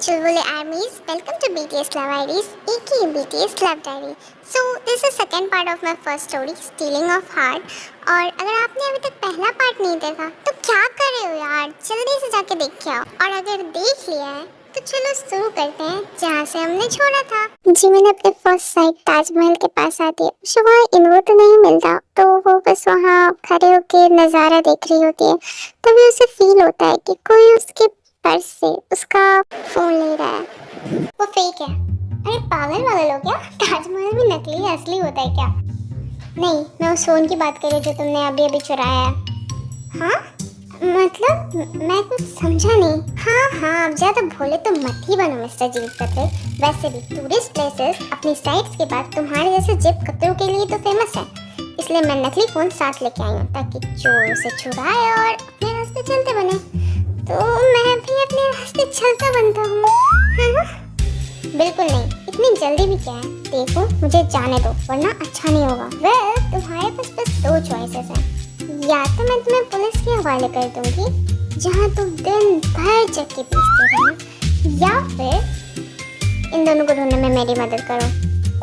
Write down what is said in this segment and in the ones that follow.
Chulbule armies, welcome to BTS Love Diaries, aka BTS Love Diary. So this is second part of my first story, Stealing of Heart. और अगर आपने अभी तक पहला part नहीं देखा तो क्या कर रहे हो यार, जल्दी से जाके देख के आओ। और अगर देख लिया है तो चलो शुरू करते हैं जहाँ से हमने छोड़ा था। जी मैंने अपने फर्स्ट साइड ताजमहल के पास आती है, वहाँ इन्वो तो नहीं मिलता, तो वो बस वहाँ खड़े होके नज़ारा देख रही होती है। तभी उसे फील होता है कि कोई उसके पर्स से उसका फोन ले रहा है। वो फेक है। अरे पागल वागल हो क्या, ताजमहल भी नकली है, असली होता है क्या? नहीं, मैं उस फोन की बात कर रही हूँ जो तुमने अभी अभी चुराया है। हाँ मतलब मैं कुछ समझा नहीं। हाँ अब ज़्यादा भोले तो मत ही बनो मिस्टर जीव कतरे। वैसे भी टूरिस्ट प्लेसेस अपनी साइट्स के बाद तुम्हारे जैसे जिप कतरों के लिए तो फेमस है, इसलिए मैं नकली फ़ोन साथ लेके आई हूँ ताकि चोर उसे चुराए और अपने रास्ते चलते बने। तो मैं भी अपने रास्ते चलता बनता हूँ। हाँ? बिल्कुल नहीं, इतनी जल्दी भी क्या है, देखो मुझे जाने दो वरना अच्छा नहीं होगा। तुम्हारे पास बस दो चॉइसेस हैं, या तो मैं तुम्हें पुलिस के हवाले कर दूंगी जहाँ तुम दिन भर चक्की पीसते रहना, या फिर इन दोनों को ढूंढने में मेरी मदद करो।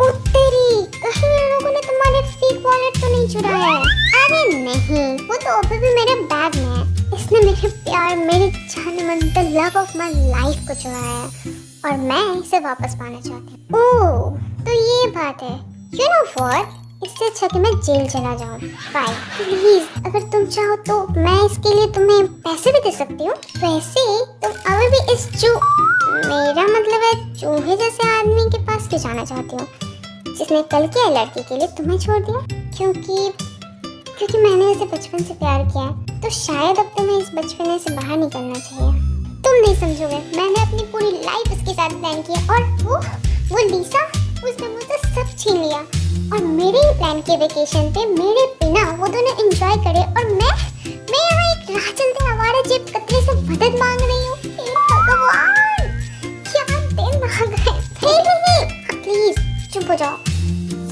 ओ तेरी, कहीं इन लोगों ने तुम्हारे फेक वॉलेट तो नहीं चुराया है? अरे नहीं, वो तो अभी भी मेरे बैग में है। इसने मेरे प्यार, मेरी जान मन, the love of my life को चुराया है और मैं इसे वापस पाना चाहती हूँ। ओह तो ये बात है। यू नो व्हाट, इससे अच्छा कि मैं जेल चला जाऊँ। बाय। प्लीज अगर तुम चाहो तो मैं इसके लिए तुम्हें पैसे भी दे सकती हूँ। वैसे तुम अभी भी इस मेरा मतलब है चूहे जैसे आदमी के पास भी जाना चाहती हूँ जिसने कल की लड़की के लिए तुम्हें छोड़ दिया, क्योंकि मैंने उसे बचपन से प्यार किया है, तो शायद अब तुम्हें इस बचपने से बाहर निकलना चाहिए। तुम नहीं समझोगे, मैंने अपनी पूरी लाइफ उसके साथ प्लान किया और वो लीसा, उसने मुझसे सब छीन लिया और मेरे ही प्लान के वेकेशन पे मेरे बिना वो दोनों एंजॉय करे और मैं यहाँ एक राह चलते आवारा जेब कतरे से मदद मांग रही हूँ। भगवान क्या दिन आ गए। प्लीज चुप हो जाओ,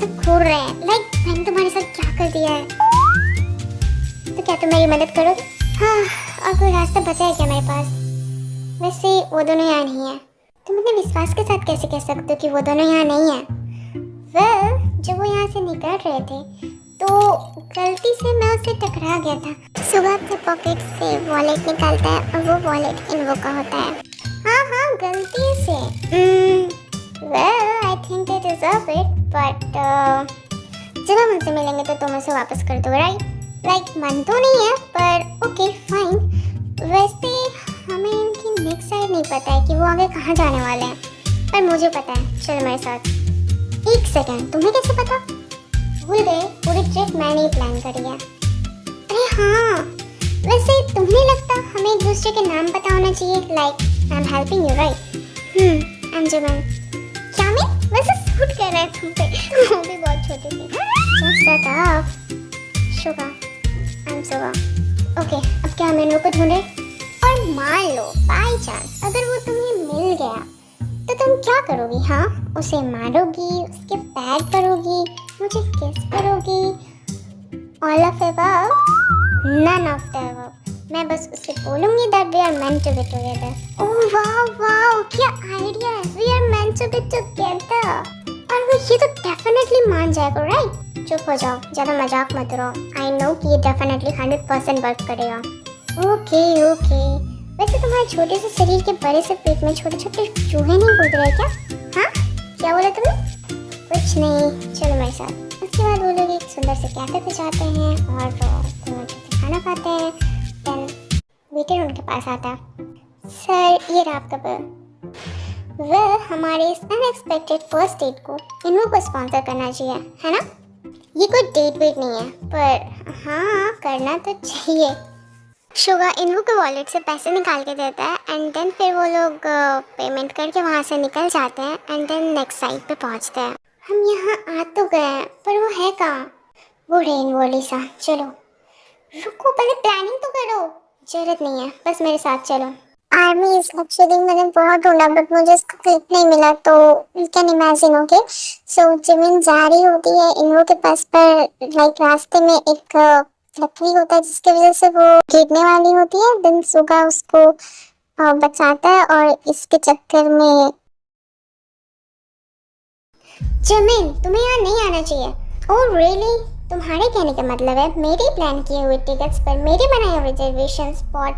सब घूर रहे हैं लाइक मैंने तुम्हारे साथ क्या कर दिया है। तो क्या तुम मेरी मदद करोगे? हाँ, और कोई रास्ता बचा है क्या मेरे पास? वैसे वो दोनों यहाँ नहीं है। तुम अपने विश्वास के साथ कैसे कह सकते हो कि वो दोनों यहाँ नहीं है? जब वो यहाँ से निकल रहे थे तो गलती से मैं उससे टकरा गया था। सुबह अपने पॉकेट से वॉलेट निकालता है और वो वॉलेट इन्वो का होता है। हाँ गलती से। I think they deserve it, but जब हम उनसे मिलेंगे तो तुम उसे वापस कर दो, राइट? लाइक मन तो नहीं है पर ओके फाइन। वैसे हमें इनकी नेक्स्ट साइड नहीं पता है कि वो आगे कहाँ जाने वाले हैं, पर मुझे पता है, चल मेरे साथ। एक सेकंड, तुम्हें कैसे पता? भूल गए, पूरी ट्रिप मैंने ही प्लान करी है। अरे हाँ, वैसे तुम्हें नहीं लगता हमें एक दूसरे के नाम पता होना चाहिए? Like I am helping you, right? Anjuman. क्या मैं वैसे सूट कर रहा है तुम पे, वो भी बहुत छोटी थी। Just shut up. Suga, I'm Suga. Okay, अब क्या हम इनको ढूंढे? और मान लो बाई चांस अगर वो तुम्हें मिल गया तो तुम क्या करोगी? हाँ, उसे मारोगी, उसके पैर करोगी, मुझे किस करोगी? All of above? None of the above. मैं बस उसे बोलूंगी that we are meant to be together. Oh wow क्या आइडिया है, we are meant to be together. और वो ये तो डेफिनेटली मान जाएगा, राइट? चुप हो जाओ, ज़्यादा मजाक मत करो। आई नो कि ये डेफिनेटली 100% वर्क करेगा। ओके वैसे तुम्हारे छोटे से शरीर के बड़े से पेट में छोटे छोटे चूहे नहीं कूद रहे क्या? हाँ क्या बोला तुमने? कुछ नहीं, चलो मेरे साथ। उसके बाद वो लोग एक सुंदर से कैफे पे जाते हैं और दोनों अच्छे से खाना खाते हैं। देन वेटर उनके पास आता है। सर ये रहा आपका बिल। वह हमारे इस अनएक्सपेक्टेड फर्स्ट डेट को इन्वो को स्पॉन्सर करना चाहिए, है ना? ये कोई डेट वेट नहीं है, पर हाँ करना तो चाहिए। शुगा इन्वो के वॉलेट से पैसे निकाल के देता है एंड देन फिर वो लोग पेमेंट करके वहाँ से निकल जाते हैं एंड देन नेक्स्ट साइट पे पहुँचते हैं। हम यहाँ आ तो गए हैं पर वो है कहाँ? वो इन्वो लीसा। चलो रुको, पहले प्लानिंग तो करो। जरूरत नहीं है, बस मेरे साथ चलो। आर्मी इज एक्चुअली मैंने बहुत ढूंढा बट मुझे इसका क्लिप नहीं मिला, तो you can imagine. Okay so Jimin जा रही होती है इन्वो के पास, पर लाइक रास्ते में एक लकड़ी होता है जिसकी वजह से वो गिरने वाली होती है। देन सुगा उसको बचाता है और इसके चक्कर में। जमीन, तुम्हें यहाँ नहीं आना चाहिए। Oh really? तुम्हारे कहने का मतलब है मेरे प्लान किए हुए टिकट्स पर, मेरे बनाए हुए रिजर्वेशन स्पॉट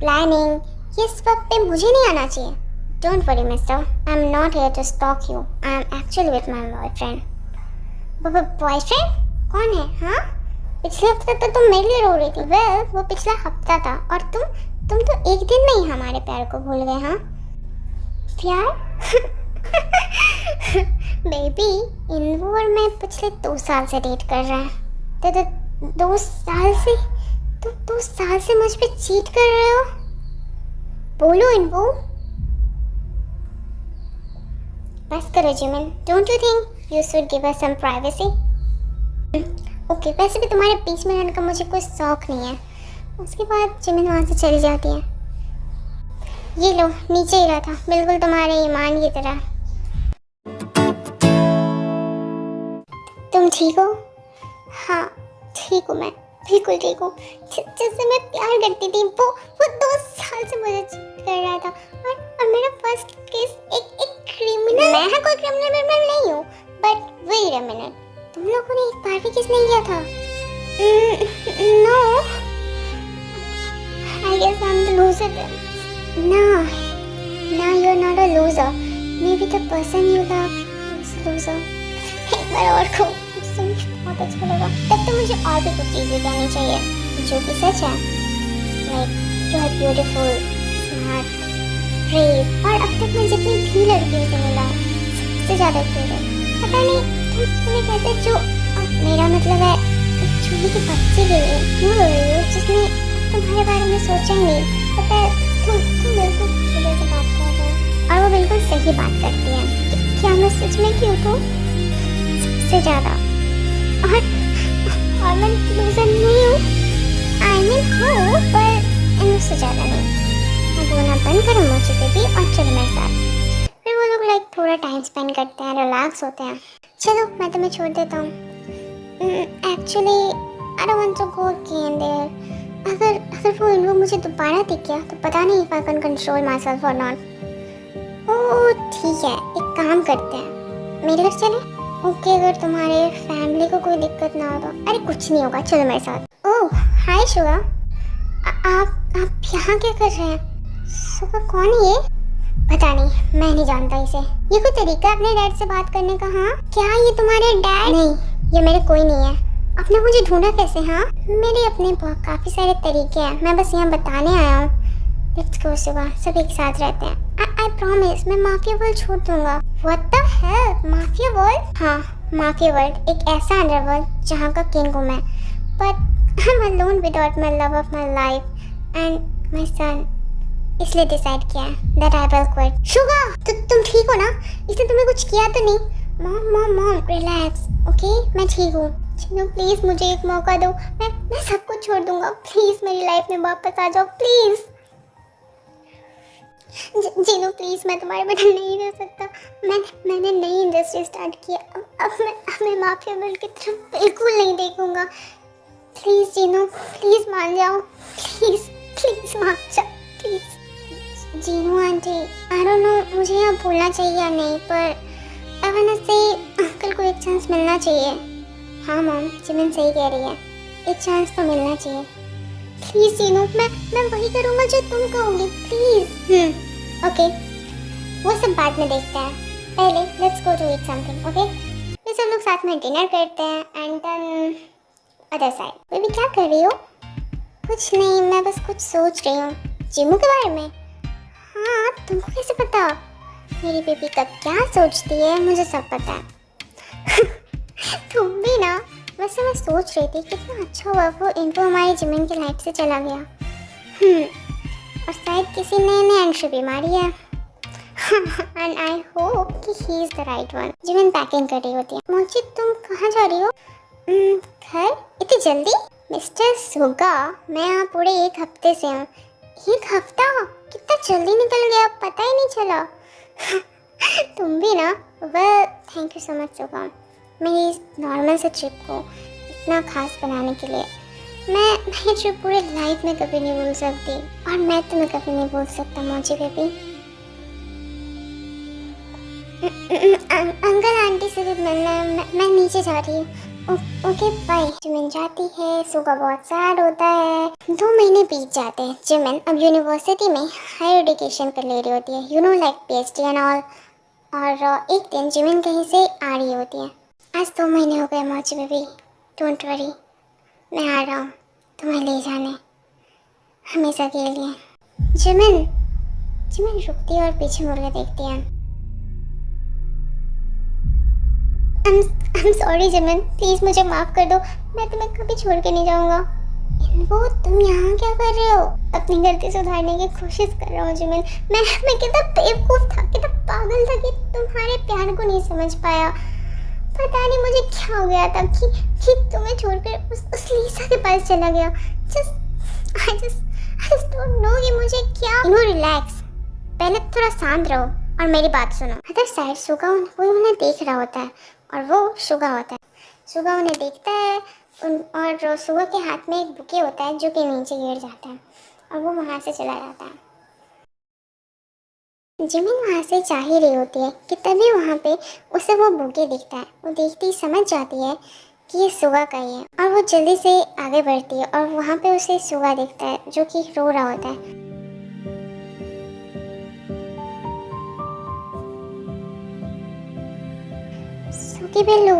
प्लानिंग, ये सब पे मुझे नहीं आना चाहिए। Don't worry mister, I am not here to stalk you, I am actually with my boyfriend. Boyfriend? कौन है? हाँ, पिछले हफ्ते तो तुम मेरे लिए रो रही थी। वेल, वो पिछला हफ्ता था और तुम तो एक दिन में ही हमारे प्यार को भूल गए। हाँ, प्यार? बेबी, इनवो और मैं पिछले 2 साल से डेट कर रहे हैं। तो 2 साल से? तुम 2 साल से मुझ पे चीट कर रहे हो? बोलो इनवो। बस करो Jimin, don't you think you should give us some privacy? Okay, वैसे भी तुम्हारे बीच में रहने का मुझे कोई शौक नहीं है। उसके बाद जिमिन वहाँ से चली जाती है। ये लो, नीचे ही रहा था, बिल्कुल तुम्हारे ईमान की तरह। तुम ठीक हो? हाँ ठीक हूँ, मैं बिल्कुल ठीक हूँ। जिससे मैं प्यार करती थी वो 2 साल से मुझे चीट कर रहा था और मेरा फर्स्ट केस एक क्रिमिनल। मैं कोई क्रिमिनल नहीं हूँ, बट वेट अ मिनट, तुम लोगों ने एक बार भी किस नहीं किया था? No, I guess I am the loser then. No, you're not a loser. Maybe the person you love is a loser. एक बार और को सुन बहुत अच्छा लगा। तब तो मुझे और भी कुछ चीज़ें कहनी चाहिए जो कि सच है। Like you are beautiful, smart, brave, और अब तक मैं जितनी भी लड़कियों से मिला सबसे ज़्यादा क्यूट है। पता नहीं तुम्हें कैसे, जो मेरा मतलब है छोटी सी बच्ची के लिए क्यों रो रही हो जिसने तुम्हारे बारे में सोचा ही नहीं। पता है तुम बिल्कुल सीधे से बात कर रहे हो और वो बिल्कुल सही बात करती है। क्या मैं सच में क्यूट हूँ? सबसे ज़्यादा। और मैं लूजर नहीं हूँ। आई मीन हूँ, पर इनसे ज़्यादा नहीं। मैं रोना बंद करूँ मुझे पे भी और चलो मेरे साथ। फिर वो लोग लाइक थोड़ा टाइम स्पेंड करते हैं, रिलैक्स होते हैं। चलो मैं तुम्हें छोड़ देता हूँ। Actually I don't want to go again there. अगर वो मुझे दोबारा दिख गया तो पता नहीं if I can control my self और नॉट। ओह ठीक है, एक काम करते हैं, मेरे घर चले? ओके, अगर तुम्हारे फैमिली को कोई दिक्कत ना हो तो। अरे कुछ नहीं होगा, चलो मेरे साथ। ओह हाय शुगा, आप यहाँ क्या कर रहे हैं? शुगा कौन है ये? पता नहीं, मैं नहीं जानता इसे। ये कोई तरीका है अपने डैड से बात करने का? हाँ, क्या ये तुम्हारे डैड? नहीं, ये मेरे कोई नहीं है। आपने मुझे ढूंढा कैसे? हाँ, मेरे अपने काफ़ी सारे तरीके हैं, मैं बस यहाँ बताने आया हूँ। लेट्स गो सुबह, सब एक साथ रहते हैं। आई प्रॉमिस, मैं माफिया वर्ल्ड छोड़ दूंगा। What the hell, mafia world? हाँ, माफिया वर्ल्ड, एक ऐसा अंडरवर्ल्ड जहाँ का किंग हूँ मैं। But I am alone without my love of my life and my son. इसलिए डिसाइड किया है that I will quit. Suga, तुम ठीक हो ना? इसने तुम्हें कुछ किया तो नहीं? मॉम रिलैक्स, ओके, मैं ठीक हूँ। चलो प्लीज़ मुझे एक मौका दो, मैं सब कुछ छोड़ दूंगा। प्लीज़ मेरी लाइफ में वापस आ जाओ, प्लीज़। जीनू प्लीज़, मैं तुम्हारे बिना नहीं रह सकता। मैंने नई इंडस्ट्री स्टार्ट किया, अब मैं माफिया वर्ल्ड की तरफ बिल्कुल नहीं देखूंगा। प्लीज़ जीनू, प्लीज़ मान जाओ, प्लीज़ मान जाओ, please. Jinu aunty, I don't know मुझे यहाँ बोलना चाहिए या नहीं, पर अवन से अंकल को एक चांस मिलना चाहिए। हाँ मॉम, जिमिन सही कह रही है, एक चांस तो मिलना चाहिए। प्लीज़ जीनू, मैं वही करूँगा जो तुम कहोगी, प्लीज़। ओके, वो सब बाद में देखते हैं, पहले let's go to eat something. Okay, फिर सब लोग साथ में डिनर करते हैं and then other side. Baby क्या कर रही हो? कुछ नहीं, मैं बस कुछ सोच रही हूँ जिमू के बारे में। हाँ, तुमको कैसे पता? मेरी बेबी कब क्या सोचती है मुझे सब पता है। तुम भी ना। वैसे मैं सोच रही थी कितना अच्छा हुआ वो इनको हमारी जिमिन की लाइफ से चला गया। और शायद किसी नए एंट्री भी मारी है। एंड आई होप कि he is the right one. Jimin packing कर रही होती है। मोची तुम कहाँ जा रही हो? घर? इतनी जल्दी? मिस्टर सुगा, मैं यहाँ पूरे 1 हफ्ते से हूँ। 1 हफ्ता? कितना जल्दी निकल गया, पता ही नहीं चला। तुम भी ना। Well thank you so much Suga, मेरी इस नॉर्मल से ट्रिप को इतना खास बनाने के लिए। मैं जो पूरे लाइफ में कभी नहीं भूल सकती, और मैं तुम्हें कभी नहीं भूल सकता मोची बेबी। अंकल आंटी से भी मिलना है, मैं नीचे जा रही हूँ। Okay bye. जिमिन जाती है, सुगा बहुत सैड होता है। 2 महीने बीत जाते हैं। जिमिन अब यूनिवर्सिटी में हायर एजुकेशन कर ले रही होती है, you know like PhD and all. और एक दिन जिमिन कहीं से आ रही होती है। आज 2 महीने हो गए मोची बेबी, डोंट वरी, मैं आ रहा हूँ तुम्हें ले जाने, हमेशा के लिए। जिमिन जिमिन रुकती है और पीछे मुड़कर देखती है। I'm sorry जिमिन, प्लीज़ मुझे माफ़ कर दो, मैं तुम्हें कभी छोड़ के नहीं जाऊँगा। वो तुम यहाँ क्या कर रहे हो? अपनी गलती सुधारने की कोशिश कर रहा हूँ जिमिन। मैं कितना बेवकूफ़ था, कितना पागल था कि तुम्हारे प्यार को नहीं समझ पाया। पता नहीं मुझे क्या हो गया था कि तुम्हें छोड़कर उस लीसा के पास चला गया। I just don't know कि मुझे क्या। रिलैक्स, पहले थोड़ा शांत रहो और मेरी बात सुनो। अदर साइड सुगा वो उन्हें देख रहा होता है, और वो सुगा होता है। सुगा उन्हें देखता है और सुगा के हाथ में एक बुके होता है जो कि नीचे गिर जाता है, और वो वहाँ से चला जाता है। जिमिन वहाँ से जा ही रही होती है कि तभी वहाँ पे उसे वो बुके दिखता है। वो देखती ही समझ जाती है कि ये सुगा का ही है, और वो जल्दी से आगे बढ़ती है और वहाँ पे उसे सुगा दिखता है जो कि रो रहा होता है। सुगी बिल्लू,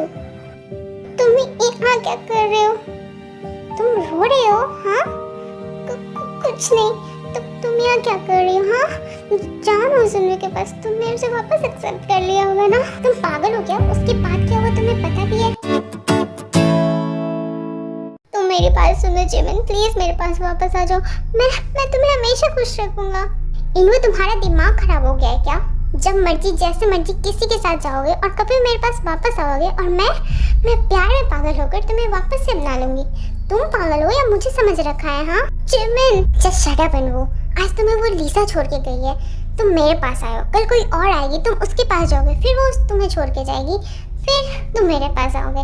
तुम यहाँ क्या कर रहे हो? तुम रो रहे हो? हाँ, कुछ नहीं। तुम यहाँ क्या कर रही हो? हाँ, जाओ सुनने के पास, तुम मेरे से वापस एक्सेप्ट कर लिया होगा ना? तुम पागल हो क्या? उसके बाद क्या हुआ तुम्हें पता भी है? तुम मेरी बात सुनो जिमिन, प्लीज मेरे पास वापस आ जाओ। मैं तुम्हें हमेशा खुश रखूंगा। इनमें तुम्हारा दिमाग खराब हो गया है क्या? जब मर्जी जैसे मर्जी किसी के साथ जाओगे और कभी मेरे पास वापस आओगे, और मैं प्यार में पागल होकर तुम्हें वापस से अपना लूंगी। तुम पागल हो या मुझे समझ रखा है? हाँ Jimin, just shut up and वो। आज तुम्हें वो लीसा छोड़ के गई है, तुम मेरे पास आए हो, कल कोई और आएगी, तुम उसके पास जाओगे, फिर वो तुम्हें छोड़ के जाएगी, फिर तुम मेरे पास आओगे।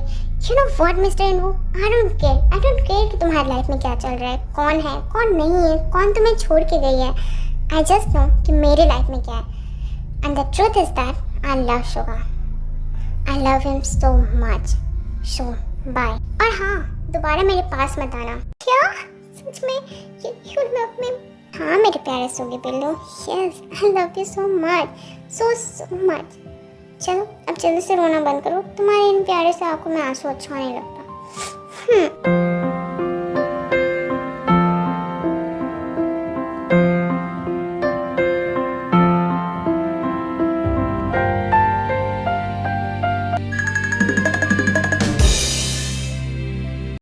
You know what mister Inwoo, I don't care कि तुम्हारी लाइफ में क्या चल रहा है, कौन है कौन नहीं है, कौन तुम्हें छोड़ के गई है। आई जस्ट नो कि मेरी लाइफ में क्या है। And the truth is that I love Suga. I love him so much. So bye. और हाँ, दोबारा मेरे पास मत आना। क्या? सच में? You love me? हाँ मेरे प्यारे Swiggy Billu. Yes, I love you so much. So much. चलो अब जल्दी से रोना बंद करो, तुम्हारे इन प्यारे से आंखों में आंसू अच्छा नहीं लगता।